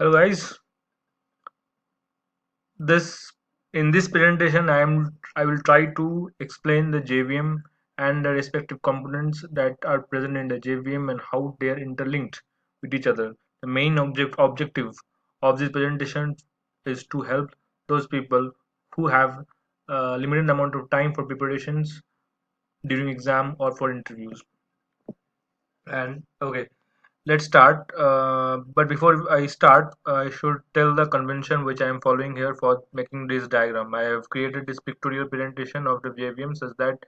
Hello guys, this in this presentation I will try to explain the JVM and the respective components that are present in the JVM and how they are interlinked with each other. The main objective of this presentation is to help those people who have a limited amount of time for preparations during exam or for interviews. And okay, let's start. But before I start, I should tell the convention which I am following here for making this diagram. I have created this pictorial presentation of the JVM such that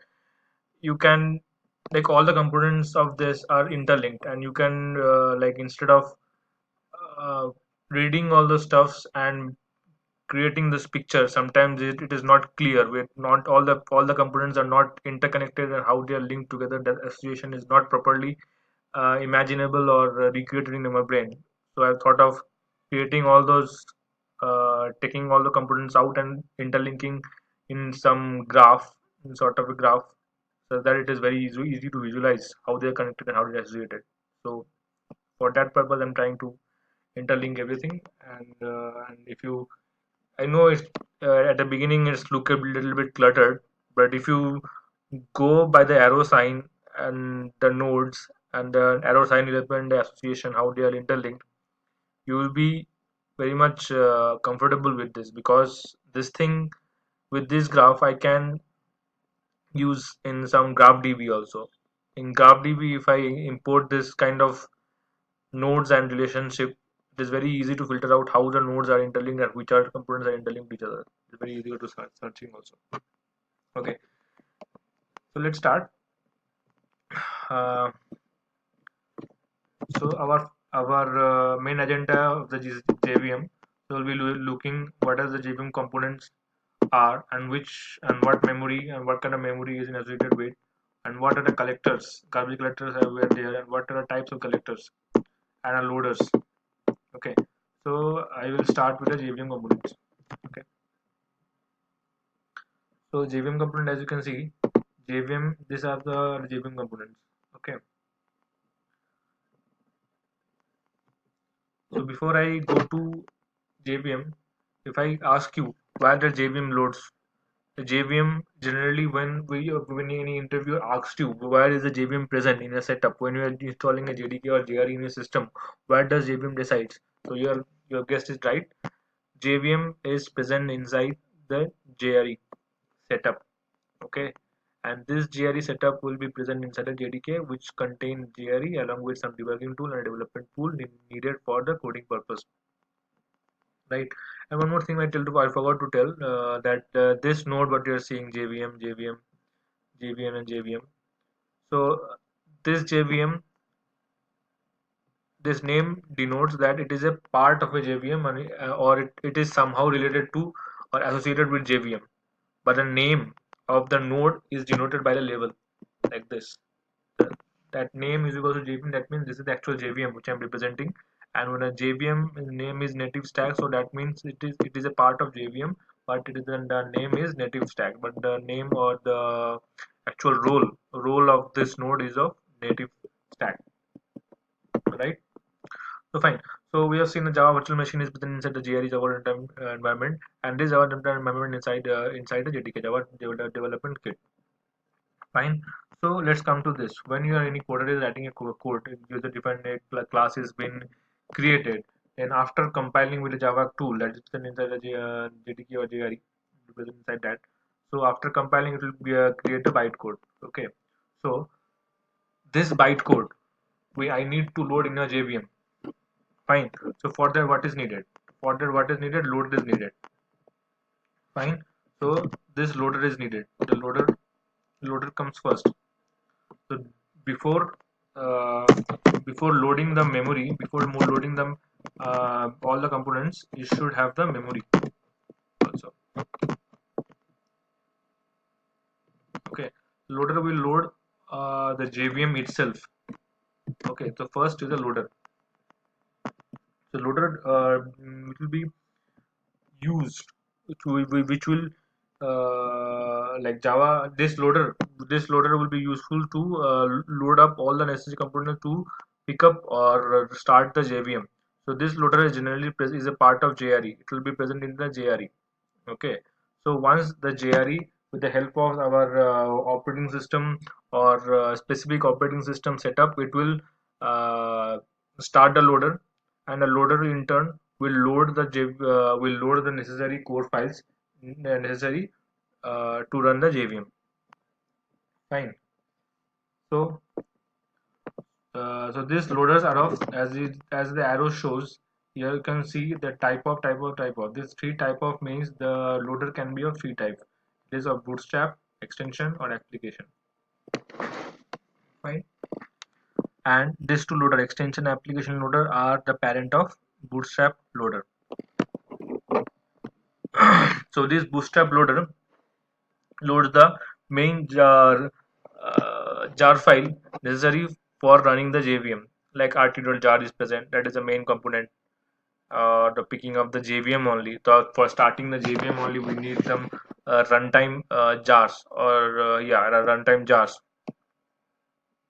you can, like, all the components of this are interlinked, and you can like, instead of uh, reading all the stuffs and creating this picture, sometimes it is not clear with not all the components are not interconnected, and how they are linked together, that association is not properly imaginable or recreated in my brain. So I've thought of creating all those, taking all the components out and interlinking in some graph, in sort of a graph, so that it is very easy to visualize how they are connected and how they are associated. So for that purpose, I'm trying to interlink everything. And if you, I know it's at the beginning it's look a little bit cluttered, but if you go by the arrow sign and the nodes and the arrow sign represent the association, how they are interlinked, you will be very much comfortable with this, because this thing, with this graph I can use in some graph db also. In graph db, if I import this kind of nodes and relationship, it is very easy to filter out how the nodes are interlinked and which are components are interlinked with each other. It's very easy to start searching also. Okay, so let's start. uh, so our main agenda of the JVM, so we'll be looking what are the JVM components are, and which and what memory and what kind of memory is associated with, and what are the collectors, garbage collectors are were there, and what are the types of collectors and are loaders. Okay, so I will start with the JVM components. Okay, so JVM component, as you can see, JVM, these are the JVM components. Okay, so before I go to JVM, if I ask you why the JVM loads, the JVM generally, when any interviewer asks you where is the JVM present in a setup, when you are installing a JDK or JRE in your system, where does JVM resides? So your guess is right. JVM is present inside the JRE setup. Okay, and this JRE setup will be present inside a JDK which contains JRE along with some debugging tool and a development tool needed for the coding purpose, right? And one more thing I forgot to tell, that this node what you're seeing, JVM, JVM and JVM. So this JVM, this name denotes that it is a part of a JVM, or it is somehow related to or associated with JVM. But the name of the node is denoted by the label, like this. That name is equal to JVM. That means this is the actual JVM which I'm representing. And when a JVM name is native stack, so that means it is a part of JVM, but it is the name is native stack. But the name or the actual role of this node is of native stack, right? So fine. So we have seen the Java virtual machine is within inside the JRE Java runtime environment, and this Java runtime environment inside the JDK Java development kit. Fine. So let's come to this. When you are any coder is writing a code, user defined class has been created, and after compiling with the Java tool that is inside the JDK or JRE, present inside that. So after compiling, it will be create a bytecode. Okay. So this bytecode I need to load in a JVM. Fine. So for that, what is needed? For that, what is needed? Load is needed. Fine. So this loader is needed. The loader comes first. So before uh, before loading the memory, before more loading them, all the components, you should have the memory also. Okay, loader will load the JVM itself. Okay, so first is the loader. So loader, it will be used which will, like Java, this loader will be useful to load up all the necessary components to pick up or start the JVM. So this loader is generally is a part of JRE. It will be present in the JRE. Okay. So once the JRE, with the help of our operating system or specific operating system setup, it will start the loader, and the loader in turn will load the necessary code files necessary to run the JVM. Fine. So so these loaders are of, as the arrow shows here, you can see the type of this three type of means the loader can be of three type. It is of bootstrap, extension, or application. Fine. And these two loader, extension, application loader, are the parent of bootstrap loader. So this bootstrap loader loads the main jar file necessary for running the JVM. Like arterial jar is present, that is the main component. The picking of the JVM only. So for starting the JVM only, we need some runtime jars, or runtime jars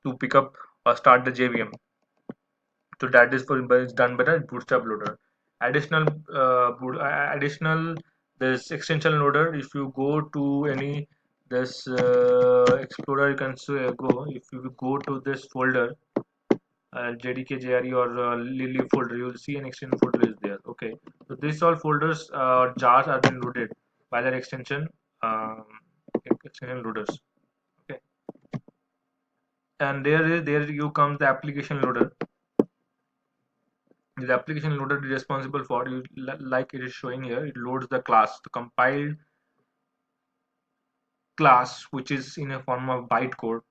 to pick up or start the JVM. So that is done by the bootstrap loader. Additional additional this extension loader. If you go to any this explorer, you can go. If you go to this folder, JDK, JRE, or Lily folder, you will see an extension folder is there. Okay, so these all folders jars are been loaded by that um, extension loaders. Okay, and there you come the application loader. The application loader is responsible for, like it is showing here, it loads the class, the compiled class, which is in a form of bytecode,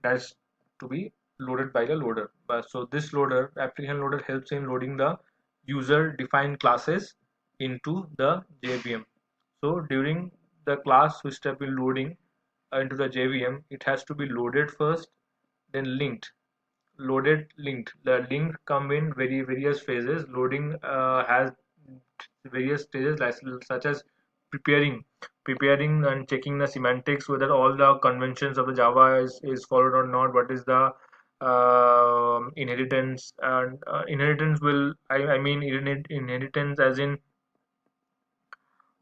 that's to be loaded by the loader. But so this loader, application loader, helps in loading the user defined classes into the JVM. So during the class which step in loading into the JVM, it has to be loaded first, then linked. Linked. The link come in various phases. Loading has various stages, like, such as preparing and checking the semantics, whether all the conventions of the Java is followed or not. What is the inheritance, and inheritance will I mean inheritance as in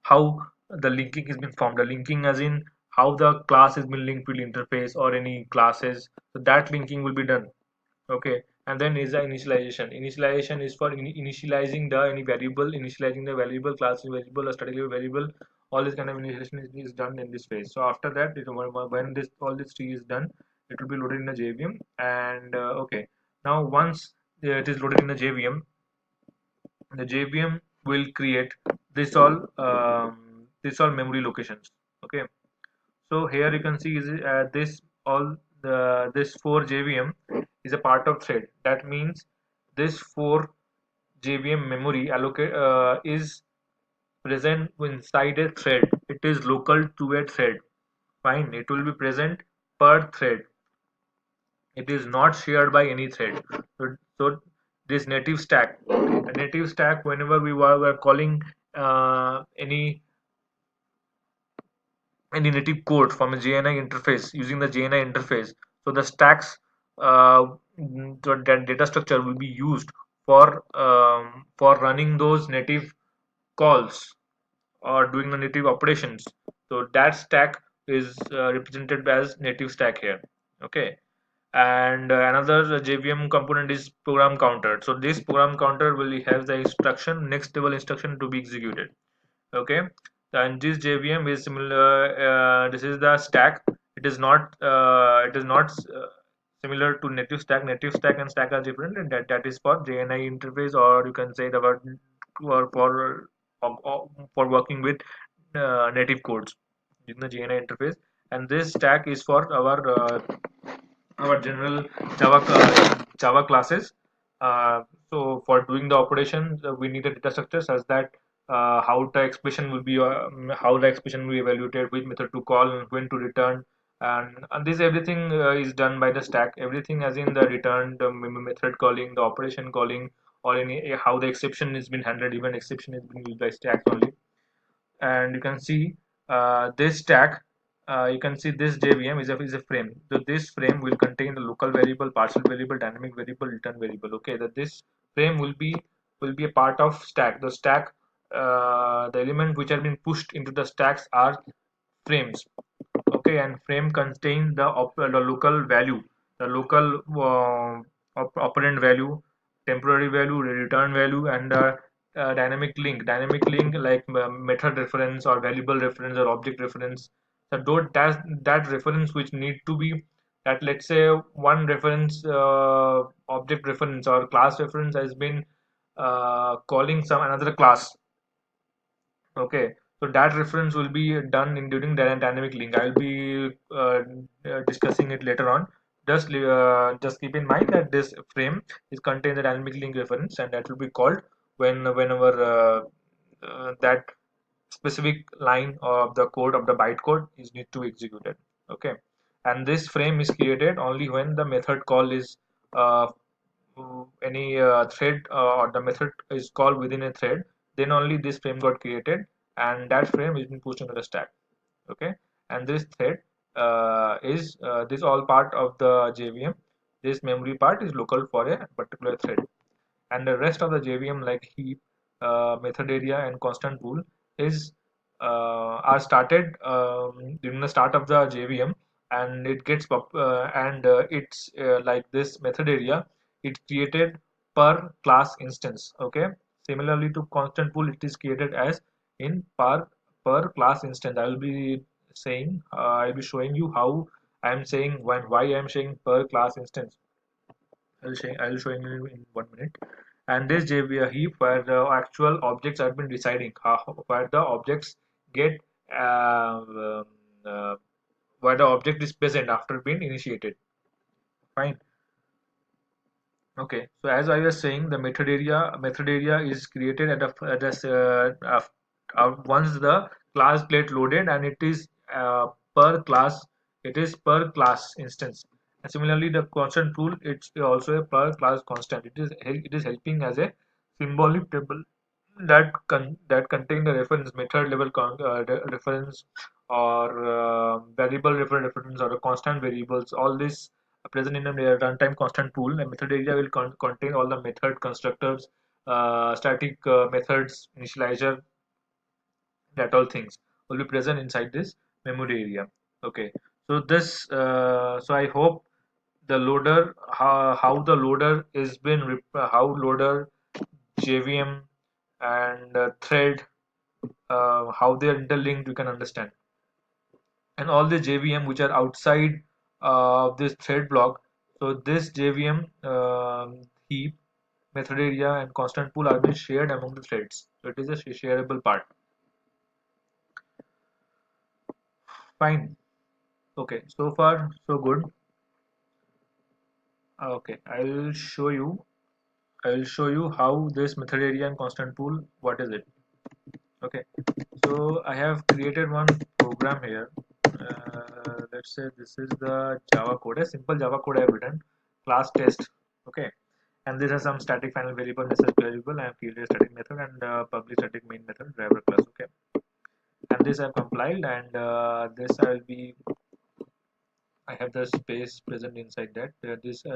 how the linking has been formed. The linking as in how the class has been linked with interface or any classes. So that linking will be done. Okay, and then is the initialization is for initializing the any variable, initializing the variable, class variable, or static variable. All this kind of initialization is done in this phase. So after that, when this all this tree is done, it will be loaded in the JVM. And okay, now once it is loaded in the JVM will create this all memory locations. Okay, so here you can see is this all this 4 JVM is a part of thread. That means this 4 JVM memory allocate is present inside a thread. It is local to a thread. Fine, it will be present per thread. It is not shared by any thread. So this native stack, a native stack, whenever were calling any native code from a JNI interface using the JNI interface. So the stacks, that data structure will be used for running those native calls or doing the native operations. So that stack is represented as native stack here. Okay, and another JVM component is program counter. So this program counter will have the instruction, next level instruction to be executed. Okay, and this JVM is similar. This is the stack. It is not similar to native stack. Native stack and stack are different, and that is for JNI interface, or you can say the word for working with native codes in the JNI interface. And this stack is for our general Java classes. So for doing the operations, we need a data structure such that how the expression will be evaluated, which method to call, and when to return, and this everything is done by the stack. Everything as in the return, the method calling, the operation calling, or any how the exception is been handled. Even exception is being used by stack only. And you can see this stack, you can see this JVM is a frame. So this frame will contain the local variable, partial variable, dynamic variable, return variable. Okay, that this frame will be will be a part of stack. The stack, the element which have been pushed into the stacks are frames. Okay, and frame contain the local value, the local operand value, temporary value, return value, and dynamic link like method reference or variable reference or object reference. So that reference which need to be, that let's say one reference, object reference or class reference has been calling some another class. Okay, so that reference will be done in during the dynamic link. I'll be discussing it later on. Just keep in mind that this frame is contain the dynamic link reference, and that will be called whenever that specific line of the code of the bytecode is need to executed. Okay, and this frame is created only when the method call is uh, any thread, or the method is called within a thread, then only this frame got created, and that frame is been pushed into the stack. Okay, and this thread is this all part of the JVM. This memory part is local for a particular thread, and the rest of the JVM like heap, method area, and constant pool is are started during the start of the JVM, and it gets and it's like this method area. It's created per class instance. Okay, similarly to constant pool, it is created as in per class instance. I will be saying I'll be showing you how I am saying why I am saying per class instance. I'll show you in 1 minute. And this JVM heap where the actual objects have been deciding where the objects get uh, where the object is present after being initiated. Fine. Okay, so as I was saying, the method area is created once the class get loaded, and it is per class. It is per class instance. And similarly, the constant tool, it's also a per class constant. It is helping as a symbolic table that contain the reference method level reference, or variable reference, or a constant variables. All this are present in a runtime constant pool. A method area will contain all the method constructors, static methods, initializer, that all things will be present inside this memory area. Okay, so so I hope the loader, how the loader is been how loader, JVM, and thread, how they are interlinked, you can understand. And all the JVM which are outside this thread block, so this JVM heap, method area, and constant pool are being shared among the threads, so it is a shareable part. Fine. Okay, so far so good. Okay, I'll show you how this method area and constant pool, what is it. Okay, so I have created one program here. Let's say this is the Java code, a simple Java code I have written, class test. Okay, and this has some static final variable, message variable. I have created a static method and public static main method driver class. Okay, and this I have compiled, and this I have the space present inside that.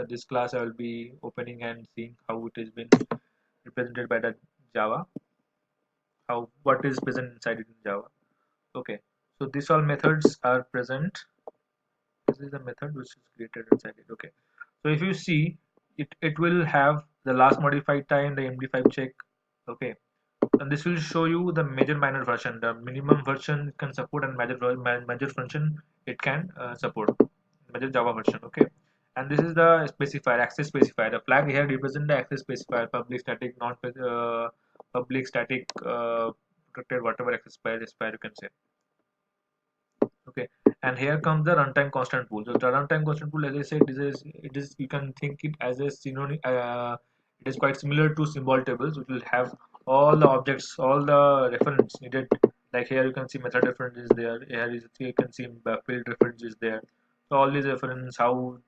This class I will be opening and seeing how it has been represented by the Java, how what is present inside it in Java. Okay, so these all methods are present. This is the method which is created inside it. Okay, so if you see it will have the last modified time, the MD5 check. Okay, and this will show you the major minor version, the minimum version it can support, and major function it can support, major Java version. Okay, and this is the specifier, access specifier. The flag here represent the access specifier, public static, non public static, protected, whatever access specifier you can say. Okay, and here comes the runtime constant pool. So the runtime constant pool, as I said, it is you can think it as a synonym. It is quite similar to symbol tables, which will have all the objects, all the reference needed. Like here you can see method reference is there. Here you can see field reference is there. So all these reference, how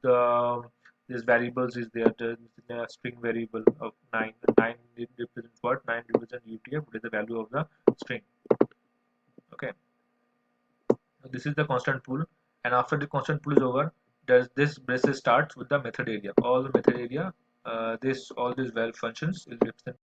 these variables is there. The string variable of 9. 9 represents what? 9 represents UTF, what is the value of the string. Okay. This is the constant pool, and after the constant pool is over, does this braces starts with the method area. All the method area, this all these valve functions is represented